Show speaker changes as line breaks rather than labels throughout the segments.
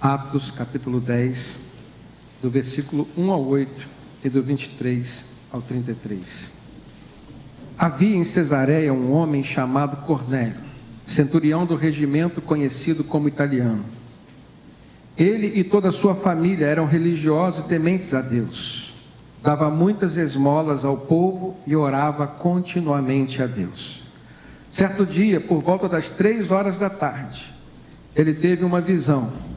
Atos capítulo 10, do versículo 1 ao 8 e do 23 ao 33. Havia em Cesareia um homem chamado Cornélio, centurião do regimento conhecido como italiano. Ele e toda a sua família eram religiosos e tementes a Deus. Dava muitas esmolas ao povo e orava continuamente a Deus. Certo dia, por volta das 3 da tarde, ele teve uma visão.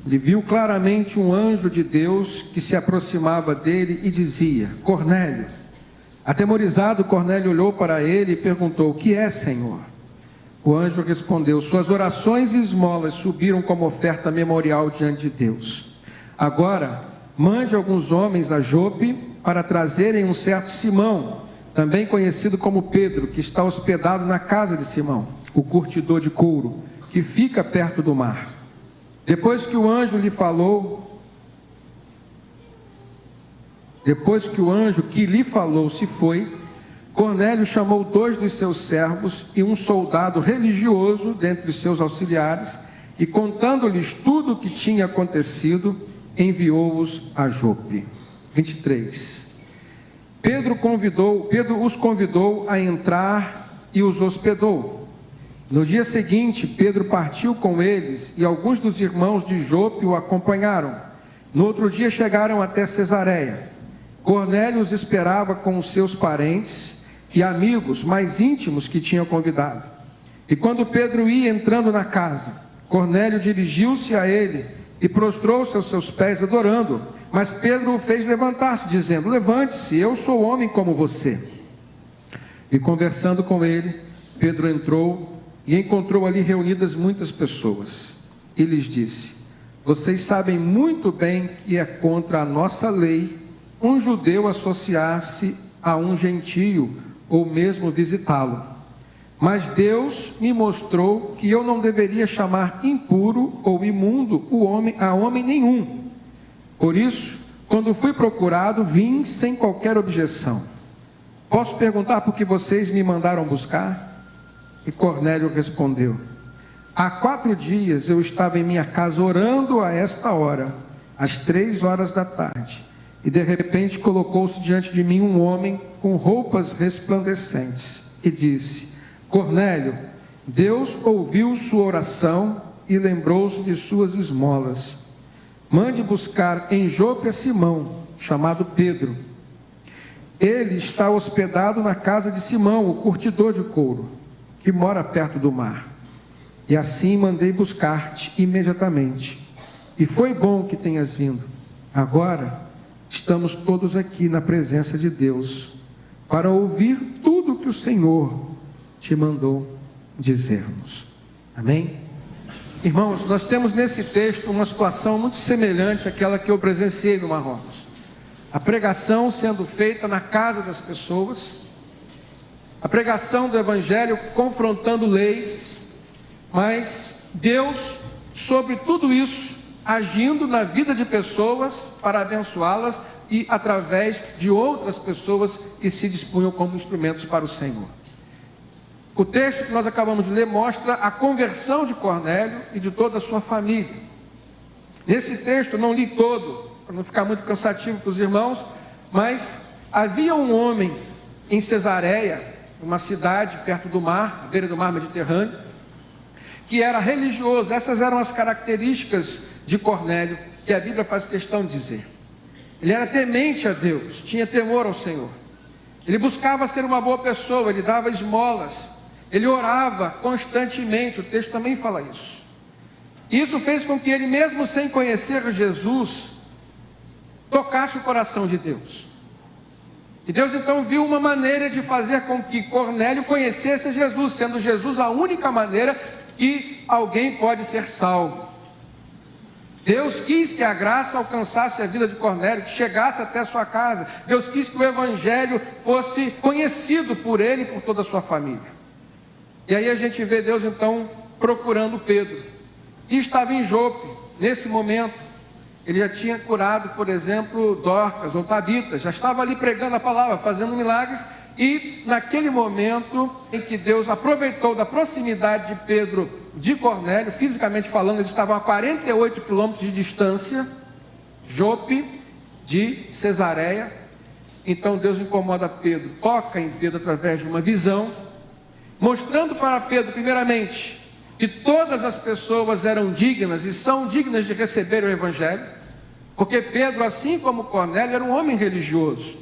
Ele viu claramente um anjo de Deus que se aproximava dele e dizia: Cornélio. Atemorizado, Cornélio olhou para ele e perguntou: o que é, Senhor? O anjo respondeu: suas orações e esmolas subiram como oferta memorial diante de Deus. Agora, mande alguns homens a Jope para trazerem um certo Simão, também conhecido como Pedro, que está hospedado na casa de Simão, o curtidor de couro, que fica perto do mar. Depois que o anjo que lhe falou se foi, Cornélio chamou 2 dos seus servos e um soldado religioso dentre os seus auxiliares, e contando-lhes tudo o que tinha acontecido, enviou-os a Jope. 23. Pedro os convidou a entrar e os hospedou. No dia seguinte, Pedro partiu com eles e alguns dos irmãos de Jope o acompanharam. No outro dia chegaram até Cesareia. Cornélio os esperava com os seus parentes e amigos mais íntimos que tinham convidado. E quando Pedro ia entrando na casa, Cornélio dirigiu-se a ele e prostrou-se aos seus pés adorando. Mas Pedro o fez levantar-se, dizendo: levante-se, eu sou homem como você. E conversando com ele, Pedro entrou e encontrou ali reunidas muitas pessoas. E lhes disse: vocês sabem muito bem que é contra a nossa lei um judeu associar-se a um gentio ou mesmo visitá-lo. Mas Deus me mostrou que eu não deveria chamar impuro ou imundo a homem nenhum. Por isso, quando fui procurado, vim sem qualquer objeção. Posso perguntar por que vocês me mandaram buscar? E Cornélio respondeu: há 4 dias eu estava em minha casa orando a esta hora, às 3 da tarde, e de repente colocou-se diante de mim um homem com roupas resplandecentes e disse: Cornélio, Deus ouviu sua oração e lembrou-se de suas esmolas. Mande buscar em Jope a Simão, chamado Pedro. Ele está hospedado na casa de Simão, o curtidor de couro, que mora perto do mar. E assim mandei buscar-te imediatamente. E foi bom que tenhas vindo. Agora estamos todos aqui na presença de Deus para ouvir tudo que o Senhor te mandou dizer-nos. Amém? Irmãos, nós temos nesse texto uma situação muito semelhante àquela que eu presenciei no Marrocos. A pregação sendo feita na casa das pessoas, a pregação do Evangelho confrontando leis, mas Deus, sobre tudo isso, agindo na vida de pessoas para abençoá-las e através de outras pessoas que se dispunham como instrumentos para o Senhor. O texto que nós acabamos de ler mostra a conversão de Cornélio e de toda a sua família. Nesse texto, não li todo, para não ficar muito cansativo para os irmãos, mas havia um homem em Cesareia, uma cidade perto do mar, à beira do mar Mediterrâneo, que era religioso. Essas eram as características de Cornélio, que a Bíblia faz questão de dizer. Ele era temente a Deus, tinha temor ao Senhor. Ele buscava ser uma boa pessoa, ele dava esmolas, ele orava constantemente, o texto também fala isso. Isso fez com que ele, mesmo sem conhecer Jesus, tocasse o coração de Deus. E Deus então viu uma maneira de fazer com que Cornélio conhecesse Jesus, sendo Jesus a única maneira que alguém pode ser salvo. Deus quis que a graça alcançasse a vida de Cornélio, que chegasse até a sua casa. Deus quis que o Evangelho fosse conhecido por ele e por toda a sua família. E aí a gente vê Deus então procurando Pedro, que estava em Jope. Nesse momento, ele já tinha curado, por exemplo, Dorcas ou Tabita, já estava ali pregando a palavra, fazendo milagres. E naquele momento em que Deus aproveitou da proximidade de Pedro de Cornélio, fisicamente falando, eles estavam a 48 quilômetros de distância, Jope de Cesareia. Então Deus incomoda Pedro, toca em Pedro através de uma visão, mostrando para Pedro, primeiramente, que todas as pessoas eram dignas e são dignas de receber o Evangelho, porque Pedro, assim como Cornélio, era um homem religioso,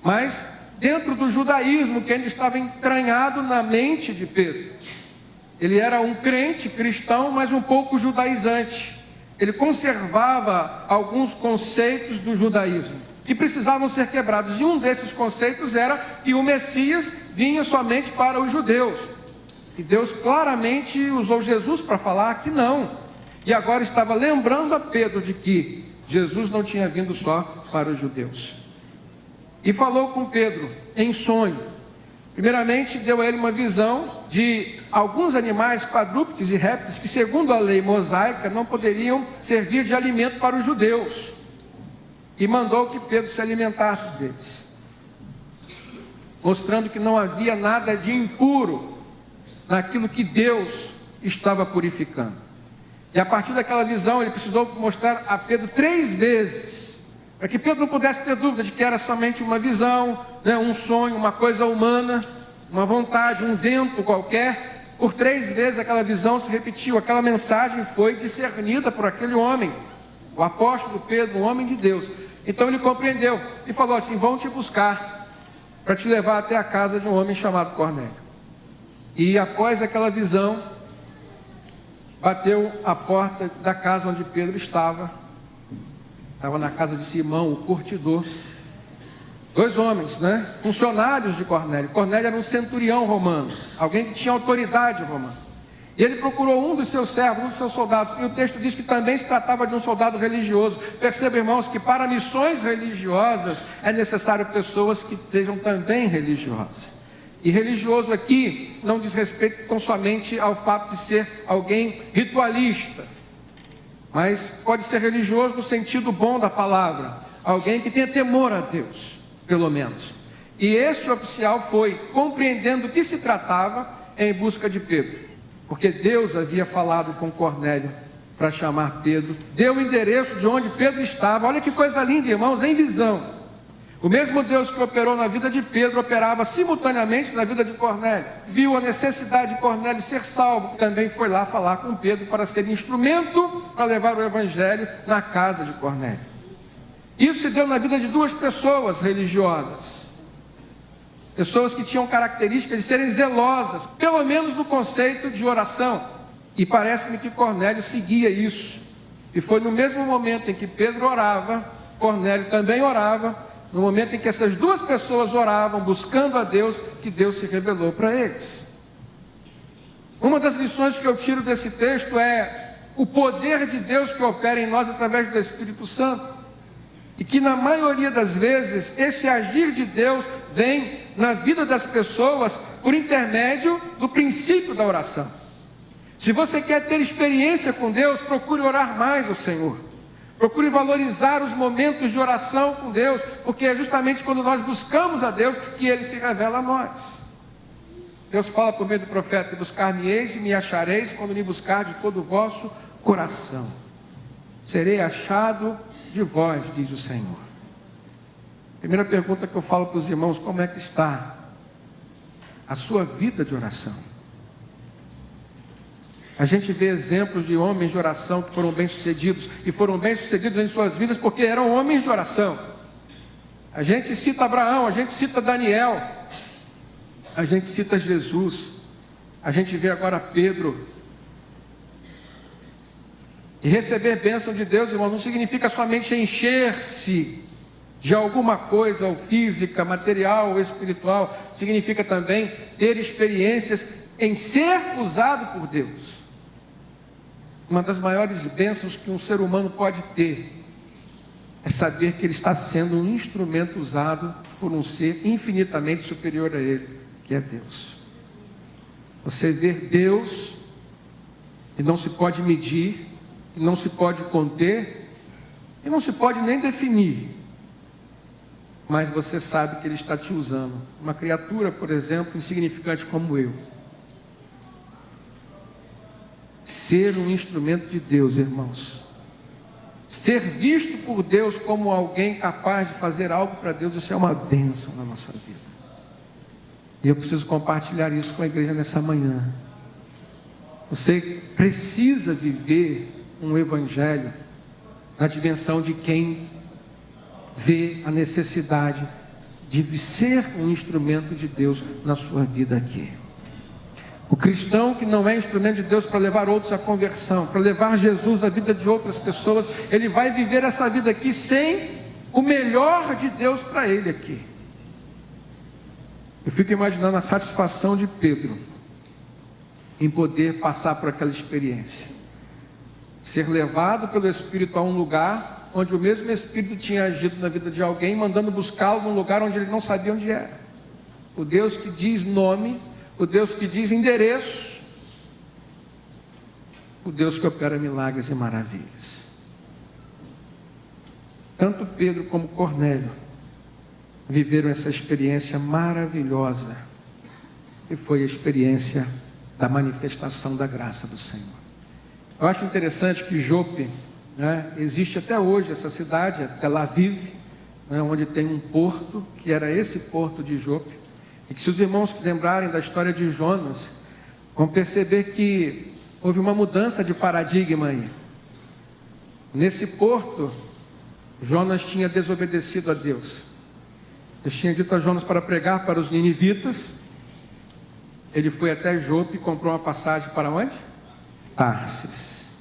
mas dentro do judaísmo que ainda estava entranhado na mente de Pedro. Ele era um crente cristão, mas um pouco judaizante. Ele conservava alguns conceitos do judaísmo que precisavam ser quebrados, e um desses conceitos era que o Messias vinha somente para os judeus, e Deus claramente usou Jesus para falar que não, e agora estava lembrando a Pedro de que Jesus não tinha vindo só para os judeus, e falou com Pedro em sonho. Primeiramente deu a ele uma visão de alguns animais quadrúpedes e répteis que, segundo a lei mosaica, não poderiam servir de alimento para os judeus, e mandou que Pedro se alimentasse deles, mostrando que não havia nada de impuro naquilo que Deus estava purificando. E a partir daquela visão ele precisou mostrar a Pedro 3 vezes, para que Pedro não pudesse ter dúvida de que era somente uma visão, um sonho, uma coisa humana, uma vontade, um vento qualquer. Por 3 vezes aquela visão se repetiu, aquela mensagem foi discernida por aquele homem, o apóstolo Pedro, um homem de Deus. Então ele compreendeu e falou assim: vão te buscar para te levar até a casa de um homem chamado Cornélio. E após aquela visão, bateu a porta da casa onde Pedro estava na casa de Simão, o curtidor. 2 homens, funcionários de Cornélio. Cornélio era um centurião romano, alguém que tinha autoridade romana. E ele procurou um dos seus servos, um dos seus soldados, e o texto diz que também se tratava de um soldado religioso. Perceba, irmãos, que para missões religiosas é necessário pessoas que sejam também religiosas. E religioso aqui não diz respeito tão somente ao fato de ser alguém ritualista, mas pode ser religioso no sentido bom da palavra, alguém que tenha temor a Deus, pelo menos. E este oficial foi, compreendendo do que se tratava, em busca de Pedro, porque Deus havia falado com Cornélio para chamar Pedro, deu o endereço de onde Pedro estava. Olha que coisa linda, irmãos, em visão. O mesmo Deus que operou na vida de Pedro, operava simultaneamente na vida de Cornélio. Viu a necessidade de Cornélio ser salvo, também foi lá falar com Pedro para ser instrumento para levar o Evangelho na casa de Cornélio. Isso se deu na vida de 2 pessoas religiosas, pessoas que tinham características de serem zelosas, pelo menos no conceito de oração, e parece-me que Cornélio seguia isso, e foi no mesmo momento em que Pedro orava, Cornélio também orava, no momento em que essas 2 pessoas oravam, buscando a Deus, que Deus se revelou para eles. Uma das lições que eu tiro desse texto é o poder de Deus que opera em nós através do Espírito Santo, e que na maioria das vezes esse agir de Deus vem na vida das pessoas por intermédio do princípio da oração. Se você quer ter experiência com Deus, procure orar mais ao Senhor, procure valorizar os momentos de oração com Deus, porque é justamente quando nós buscamos a Deus que Ele se revela a nós. Deus fala por meio do profeta: buscar-me-eis e me achareis quando me buscar de todo o vosso coração. Serei achado de vós, diz o Senhor. Primeira pergunta que eu falo para os irmãos: como é que está a sua vida de oração? A gente vê exemplos de homens de oração que foram bem-sucedidos, e foram bem-sucedidos em suas vidas porque eram homens de oração. A gente cita Abraão, a gente cita Daniel, a gente cita Jesus, a gente vê agora Pedro. E receber bênção de Deus, irmão, não significa somente encher-se de alguma coisa, ou física, material ou espiritual. Significa também ter experiências em ser usado por Deus. Uma das maiores bênçãos que um ser humano pode ter é saber que ele está sendo um instrumento usado por um ser infinitamente superior a ele, que é Deus. Você ver Deus, e não se pode medir, e não se pode conter, e não se pode nem definir, mas você sabe que Ele está te usando. Uma criatura, por exemplo, insignificante como eu. ser um instrumento de Deus, irmãos. Ser visto por Deus como alguém capaz de fazer algo para Deus, isso é uma bênção na nossa vida. E eu preciso compartilhar isso com a igreja nessa manhã. Você precisa viver um evangelho na dimensão de quem vê a necessidade de ser um instrumento de Deus na sua vida aqui. O cristão que não é instrumento de Deus para levar outros à conversão, para levar Jesus à vida de outras pessoas, ele vai viver essa vida aqui sem o melhor de Deus para ele aqui. Eu fico imaginando a satisfação de Pedro em poder passar por aquela experiência, ser levado pelo Espírito a um lugar onde o mesmo Espírito tinha agido na vida de alguém, mandando buscá-lo num lugar onde ele não sabia onde era. O Deus que diz nome, o Deus que diz endereço, o Deus que opera milagres e maravilhas. Tanto Pedro como Cornélio viveram essa experiência maravilhosa, que foi a experiência da manifestação da graça do Senhor. Eu acho interessante que Jope, existe até hoje essa cidade, Tel Aviv, onde tem um porto, que era esse porto de Jope. E que se os irmãos lembrarem da história de Jonas, vão perceber que houve uma mudança de paradigma aí. Nesse porto, Jonas tinha desobedecido a Deus. Deus tinha dito a Jonas para pregar para os ninivitas. Ele foi até Jope e comprou uma passagem para onde? Tarsis.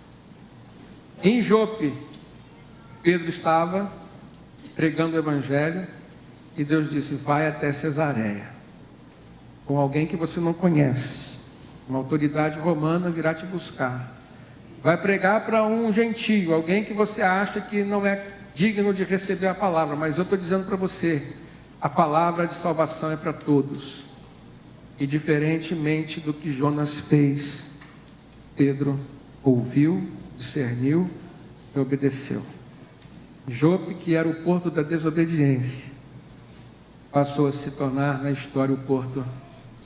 Em Jope, Pedro estava pregando o evangelho e Deus disse: vai até Cesareia, com alguém que você não conhece, uma autoridade romana virá te buscar, vai pregar para um gentio, alguém que você acha que não é digno de receber a palavra, mas eu estou dizendo para você, a palavra de salvação é para todos. E diferentemente do que Jonas fez, Pedro ouviu, discerniu e obedeceu. Jope, que era o porto da desobediência, passou a se tornar na história o porto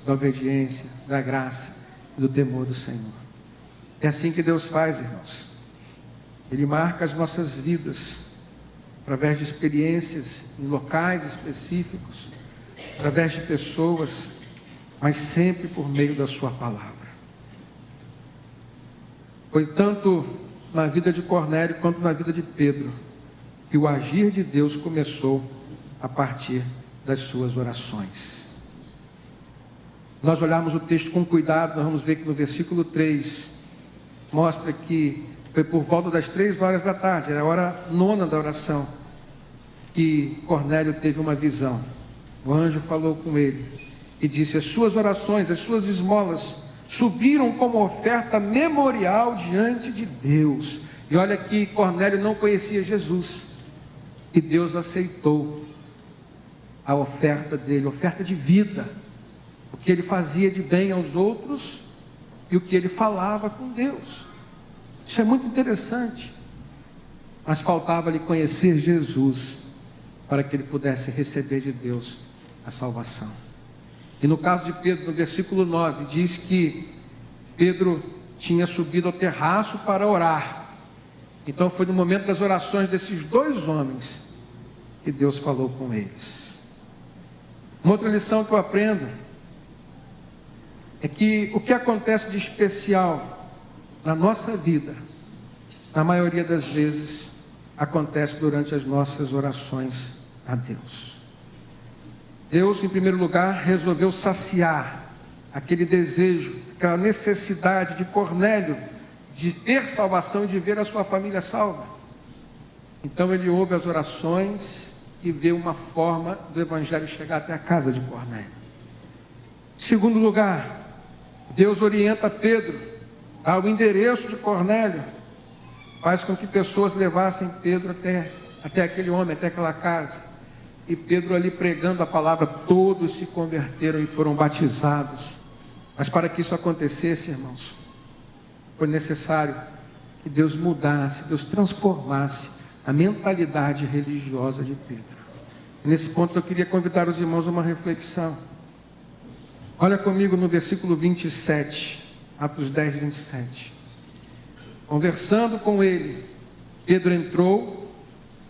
da obediência, da graça e do temor do Senhor. É assim que Deus faz, irmãos. Ele marca as nossas vidas através de experiências em locais específicos, através de pessoas, mas sempre por meio da sua palavra. Foi tanto na vida de Cornélio quanto na vida de Pedro que o agir de Deus começou a partir das suas orações. Nós olharmos o texto com cuidado, nós vamos ver que no versículo 3 mostra que foi por volta das 3 horas da tarde, era a hora 9ª da oração, que Cornélio teve uma visão. O anjo falou com ele e disse: as suas orações, as suas esmolas subiram como oferta memorial diante de Deus. E olha que Cornélio não conhecia Jesus, e Deus aceitou a oferta dele, oferta de vida, o que ele fazia de bem aos outros e o que ele falava com Deus. Isso é muito interessante. Mas faltava-lhe conhecer Jesus para que ele pudesse receber de Deus a salvação. E no caso de Pedro, no versículo 9, diz que Pedro tinha subido ao terraço para orar. Então foi no momento das orações desses 2 homens que Deus falou com eles. Uma outra lição que eu aprendo é que o que acontece de especial na nossa vida, na maioria das vezes, acontece durante as nossas orações a Deus. Deus, em primeiro lugar, resolveu saciar aquele desejo, aquela necessidade de Cornélio de ter salvação e de ver a sua família salva. Então ele ouve as orações e vê uma forma do evangelho chegar até a casa de Cornélio. Em segundo lugar, Deus orienta Pedro ao endereço de Cornélio, faz com que pessoas levassem Pedro até aquele homem, até aquela casa. E Pedro ali pregando a palavra, todos se converteram e foram batizados. Mas para que isso acontecesse, irmãos, foi necessário que Deus mudasse, Deus transformasse a mentalidade religiosa de Pedro. E nesse ponto eu queria convidar os irmãos a uma reflexão. Olha comigo no versículo 27, Atos 10, 27. Conversando com ele, Pedro entrou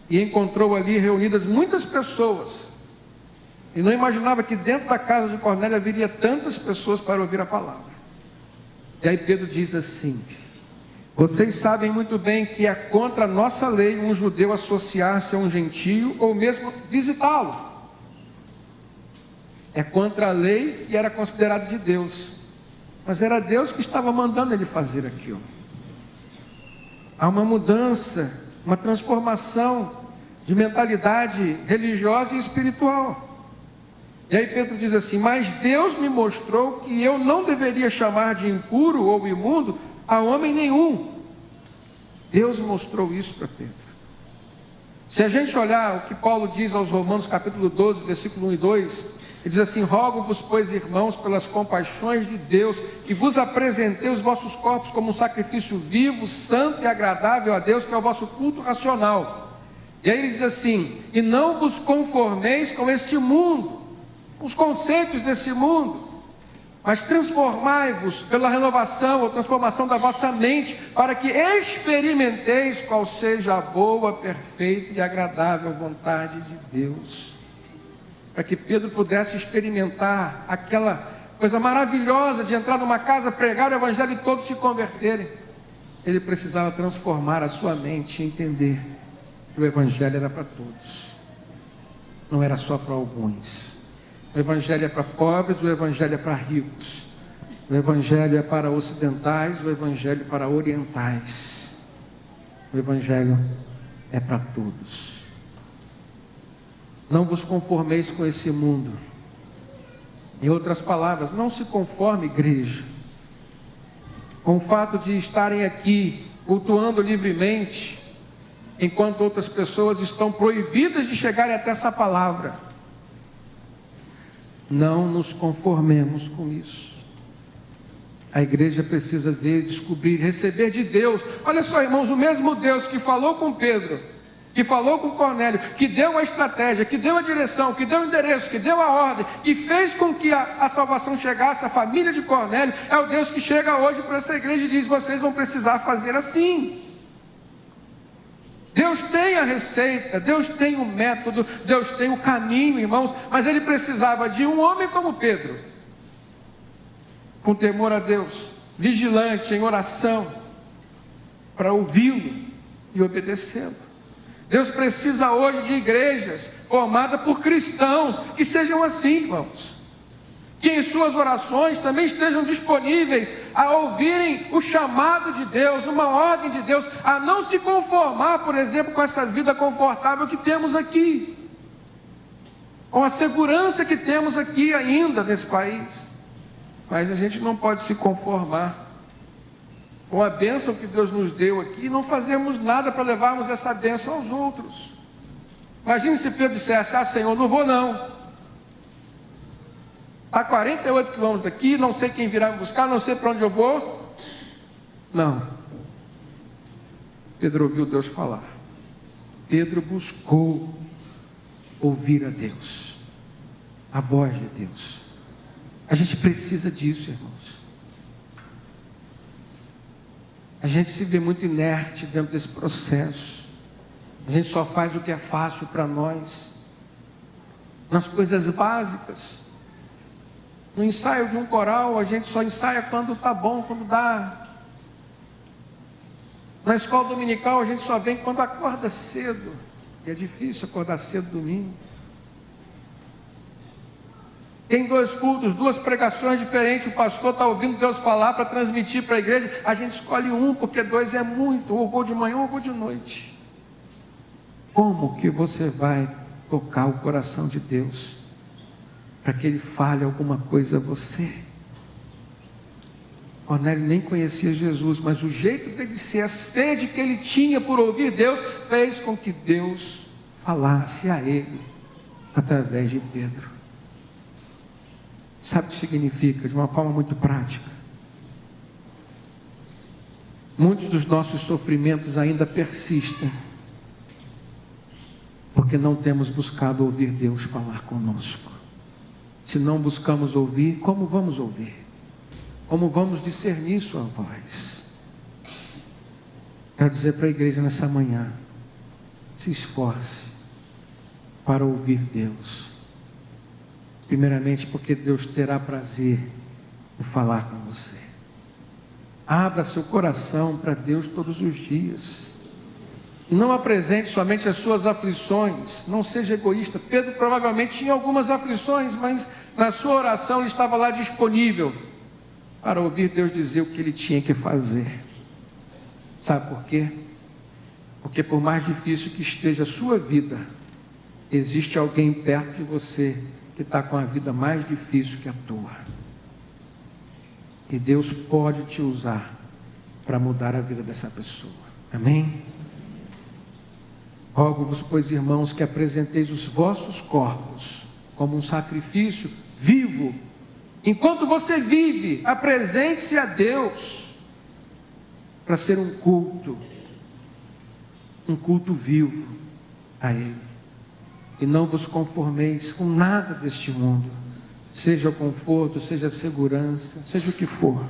e encontrou ali reunidas muitas pessoas. E não imaginava que dentro da casa de Cornélio haveria tantas pessoas para ouvir a palavra. E aí Pedro diz assim: vocês sabem muito bem que é contra a nossa lei um judeu associar-se a um gentio ou mesmo visitá-lo. É contra a lei que era considerada de Deus. Mas era Deus que estava mandando ele fazer aquilo. Há uma mudança, uma transformação de mentalidade religiosa e espiritual. E aí Pedro diz assim: mas Deus me mostrou que eu não deveria chamar de impuro ou imundo a homem nenhum. Deus mostrou isso para Pedro. Se a gente olhar o que Paulo diz aos Romanos capítulo 12, versículo 1 e 2, ele diz assim: rogo-vos, pois, irmãos, pelas compaixões de Deus, que vos apresentei os vossos corpos como um sacrifício vivo, santo e agradável a Deus, que é o vosso culto racional. E aí ele diz assim: e não vos conformeis com este mundo, os conceitos desse mundo, mas transformai-vos pela renovação ou transformação da vossa mente, para que experimenteis qual seja a boa, perfeita e agradável vontade de Deus. Para que Pedro pudesse experimentar aquela coisa maravilhosa de entrar numa casa, pregar o evangelho e todos se converterem, ele precisava transformar a sua mente e entender que o evangelho era para todos, não era só para alguns. O evangelho é para pobres, o evangelho é para ricos, o evangelho é para ocidentais, o evangelho é para orientais, o evangelho é para todos. Não vos conformeis com esse mundo. Em outras palavras, não se conforme, igreja, com o fato de estarem aqui cultuando livremente, enquanto outras pessoas estão proibidas de chegarem até essa palavra. Não nos conformemos com isso. A igreja precisa ver, descobrir, receber de Deus. Olha só, irmãos, o mesmo Deus que falou com Pedro, que falou com Cornélio, que deu a estratégia, que deu a direção, que deu o endereço, que deu a ordem, que fez com que a salvação chegasse à família de Cornélio, é o Deus que chega hoje para essa igreja e diz: vocês vão precisar fazer assim. Deus tem a receita, Deus tem o método, Deus tem o caminho, irmãos, mas ele precisava de um homem como Pedro, com temor a Deus, vigilante em oração, para ouvi-lo e obedecê-lo. Deus precisa hoje de igrejas formadas por cristãos que sejam assim, irmãos, que em suas orações também estejam disponíveis a ouvirem o chamado de Deus, uma ordem de Deus, a não se conformar, por exemplo, com essa vida confortável que temos aqui, com a segurança que temos aqui ainda nesse país. Mas a gente não pode se conformar com a bênção que Deus nos deu aqui e não fazermos nada para levarmos essa bênção aos outros. Imagine se Pedro dissesse: ah, Senhor, não vou não. A 48 quilômetros daqui, não sei quem virá me buscar, não sei para onde eu vou. Não. Pedro ouviu Deus falar. Pedro buscou ouvir a Deus, a voz de Deus. A gente precisa disso, irmãos. A gente se vê muito inerte dentro desse processo. A gente só faz o que é fácil para nós, nas coisas básicas. No ensaio de um coral, a gente só ensaia quando está bom, quando dá. Na escola dominical, a gente só vem quando acorda cedo. E é difícil acordar cedo domingo. Tem 2 cultos, 2 pregações diferentes. O pastor está ouvindo Deus falar para transmitir para a igreja. A gente escolhe um, porque 2 é muito. Ou vou de manhã ou vou de noite. Como que você vai tocar o coração de Deus para que Ele fale alguma coisa a você? Cornélio nem conhecia Jesus, mas o jeito dele ser, a sede que ele tinha por ouvir Deus, fez com que Deus falasse a ele através de Pedro. Sabe o que significa? De uma forma muito prática. Muitos dos nossos sofrimentos ainda persistem, porque não temos buscado ouvir Deus falar conosco. Se não buscamos ouvir, como vamos ouvir? Como vamos discernir sua voz? Quero dizer para a igreja nessa manhã: se esforce para ouvir Deus. Primeiramente porque Deus terá prazer em falar com você. Abra seu coração para Deus todos os dias. Não apresente somente as suas aflições. Não seja egoísta. Pedro provavelmente tinha algumas aflições, mas na sua oração ele estava lá disponível para ouvir Deus dizer o que ele tinha que fazer. Sabe por quê? Porque por mais difícil que esteja a sua vida, existe alguém perto de você que está com a vida mais difícil que a tua. E Deus pode te usar para mudar a vida dessa pessoa. Amém? Rogo-vos, pois, irmãos, que apresenteis os vossos corpos como um sacrifício vivo. Enquanto você vive, apresente-se a Deus para ser um culto vivo a Ele. E não vos conformeis com nada deste mundo, seja o conforto, seja a segurança, seja o que for.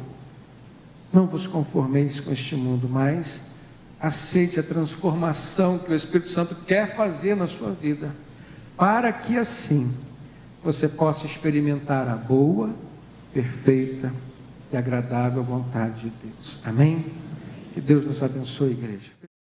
Não vos conformeis com este mundo, mas aceite a transformação que o Espírito Santo quer fazer na sua vida, para que assim você possa experimentar a boa, perfeita e agradável vontade de Deus. Amém? Que Deus nos abençoe, igreja.